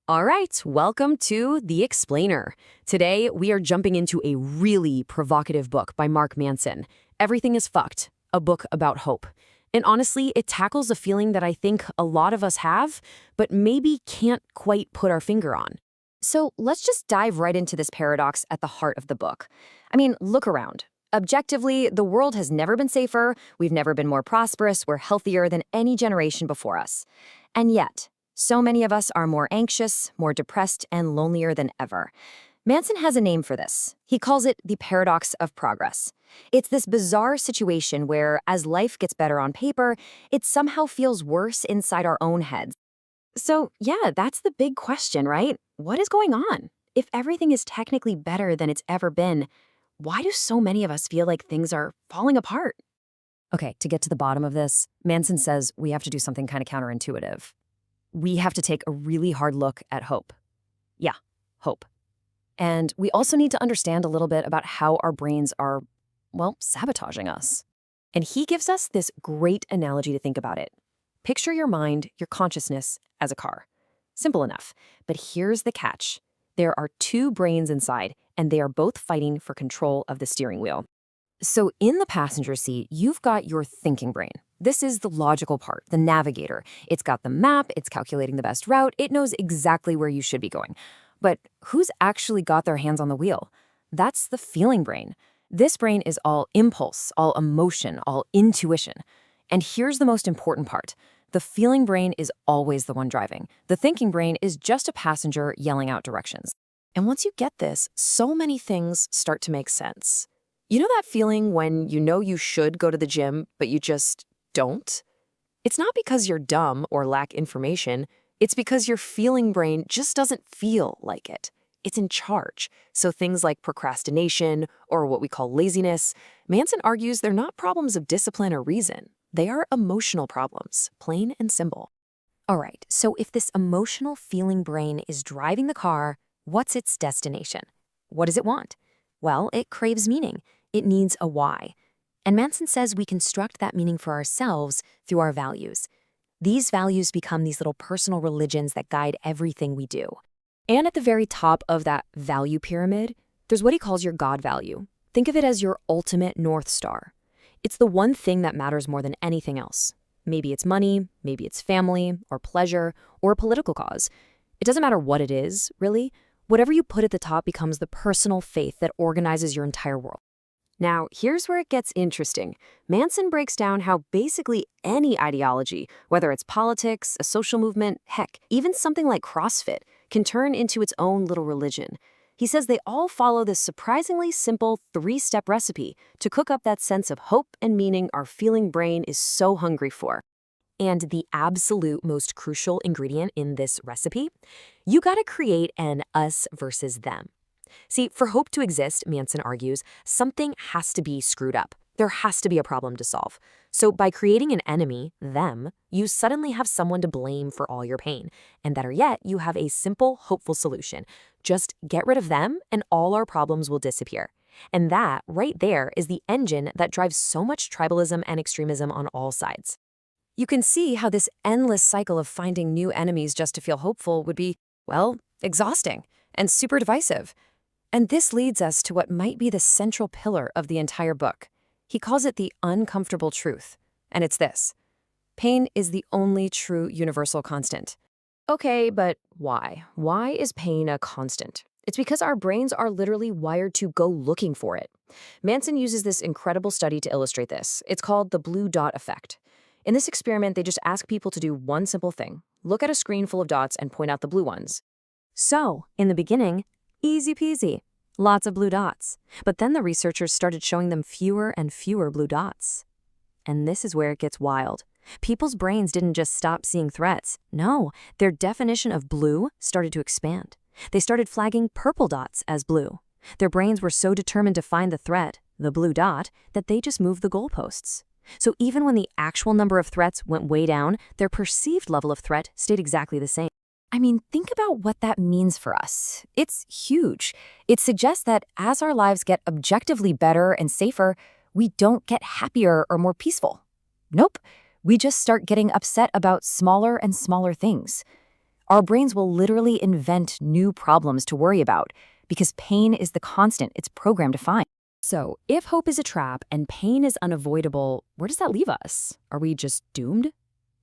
All right, welcome to The Explainer. Today, we are jumping into a really provocative book by Mark Manson, Everything Is Fcked, a book about hope. And honestly, it tackles a feeling that I think a lot of us have, but maybe can't quite put our finger on. So let's just dive right into this paradox at the heart of the book. I mean, look around. Objectively, the world has never been safer, we've never been more prosperous, we're healthier than any generation before us. And yet, so many of us are more anxious, more depressed, and lonelier than ever. Manson has a name for this. He calls it the paradox of progress. It's this bizarre situation where, as life gets better on paper, it somehow feels worse inside our own heads. So, yeah, that's the big question, right? What is going on? If everything is technically better than it's ever been, why do so many of us feel like things are falling apart? Okay, to get to the bottom of this, Manson says we have to do something kind of counterintuitive. We have to take a really hard look at hope. Yeah, hope. And we also need to understand a little bit about how our brains are, well, sabotaging us. And he gives us this great analogy to think about it. Picture your mind, your consciousness, as a car. Simple enough. But here's the catch. There are two brains inside, and they are both fighting for control of the steering wheel. So in the passenger seat, you've got your thinking brain. This is the logical part, the navigator. It's got the map, it's calculating the best route, it knows exactly where you should be going. But who's actually got their hands on the wheel? That's the feeling brain. This brain is all impulse, all emotion, all intuition. And here's the most important part. The feeling brain is always the one driving. The thinking brain is just a passenger yelling out directions. And once you get this, so many things start to make sense. You know that feeling when you know you should go to the gym, but you just don't? It's not because you're dumb or lack information. It's because your feeling brain just doesn't feel like it. It's in charge. So things like procrastination or what we call laziness, Manson argues they're not problems of discipline or reason. They are emotional problems, plain and simple. All right, so if this emotional feeling brain is driving the car, what's its destination? What does it want? Well, it craves meaning. It needs a why. And Manson says we construct that meaning for ourselves through our values. These values become these little personal religions that guide everything we do. And at the very top of that value pyramid, there's what he calls your God value. Think of it as your ultimate North Star. It's the one thing that matters more than anything else. Maybe it's money, maybe it's family, or pleasure, or a political cause. It doesn't matter what it is, really. Whatever you put at the top becomes the personal faith that organizes your entire world. Now, here's where it gets interesting. Manson breaks down how basically any ideology, whether it's politics, a social movement, heck, even something like CrossFit, can turn into its own little religion. He says they all follow this surprisingly simple 3-step recipe to cook up that sense of hope and meaning our feeling brain is so hungry for. And the absolute most crucial ingredient in this recipe? You gotta create an us versus them. See, for hope to exist, Manson argues, something has to be screwed up. There has to be a problem to solve. So by creating an enemy, them, you suddenly have someone to blame for all your pain. And better yet, you have a simple, hopeful solution. Just get rid of them and all our problems will disappear. And that, right there, is the engine that drives so much tribalism and extremism on all sides. You can see how this endless cycle of finding new enemies just to feel hopeful would be, well, exhausting and super divisive. And this leads us to what might be the central pillar of the entire book. He calls it the uncomfortable truth, and it's this. Pain is the only true universal constant. Okay, but why? Why is pain a constant? It's because our brains are literally wired to go looking for it. Manson uses this incredible study to illustrate this. It's called the blue dot effect. In this experiment, they just ask people to do one simple thing. Look at a screen full of dots and point out the blue ones. So, in the beginning, easy peasy. Lots of blue dots. But then the researchers started showing them fewer and fewer blue dots. And this is where it gets wild. People's brains didn't just stop seeing threats. No, their definition of blue started to expand. They started flagging purple dots as blue. Their brains were so determined to find the threat, the blue dot, that they just moved the goalposts. So even when the actual number of threats went way down, their perceived level of threat stayed exactly the same. I mean, think about what that means for us. It's huge. It suggests that as our lives get objectively better and safer, we don't get happier or more peaceful. Nope. We just start getting upset about smaller and smaller things. Our brains will literally invent new problems to worry about because pain is the constant it's programmed to find. So, if hope is a trap and pain is unavoidable, where does that leave us? Are we just doomed?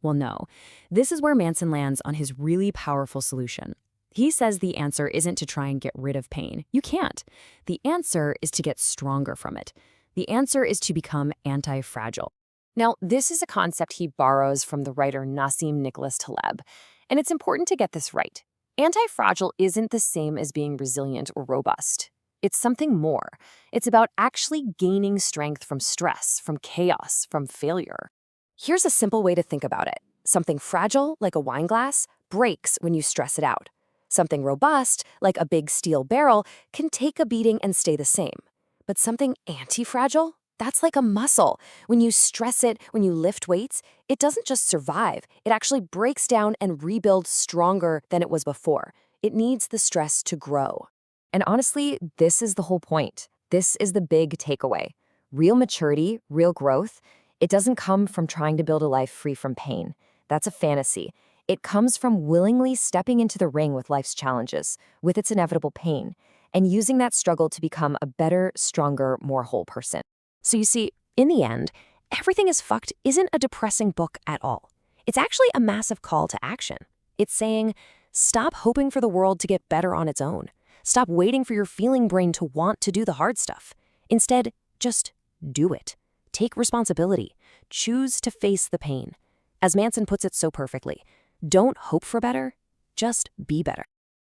Well, no. This is where Manson lands on his really powerful solution. He says the answer isn't to try and get rid of pain. You can't. The answer is to get stronger from it. The answer is to become anti-fragile. Now, this is a concept he borrows from the writer Nassim Nicholas Taleb, and it's important to get this right. Anti-fragile isn't the same as being resilient or robust. It's something more. It's about actually gaining strength from stress, from chaos, from failure. Here's a simple way to think about it. Something fragile, like a wine glass, breaks when you stress it out. Something robust, like a big steel barrel, can take a beating and stay the same. But something anti-fragile? That's like a muscle. When you stress it, when you lift weights, it doesn't just survive. It actually breaks down and rebuilds stronger than it was before. It needs the stress to grow. And honestly, this is the whole point. This is the big takeaway. Real maturity, real growth, it doesn't come from trying to build a life free from pain. That's a fantasy. It comes from willingly stepping into the ring with life's challenges, with its inevitable pain, and using that struggle to become a better, stronger, more whole person. So you see, in the end, Everything Is Fcked isn't a depressing book at all. It's actually a massive call to action. It's saying, stop hoping for the world to get better on its own. Stop waiting for your feeling brain to want to do the hard stuff. Instead, just do it. Take responsibility. Choose to face the pain. As Manson puts it so perfectly, don't hope for better, just be better.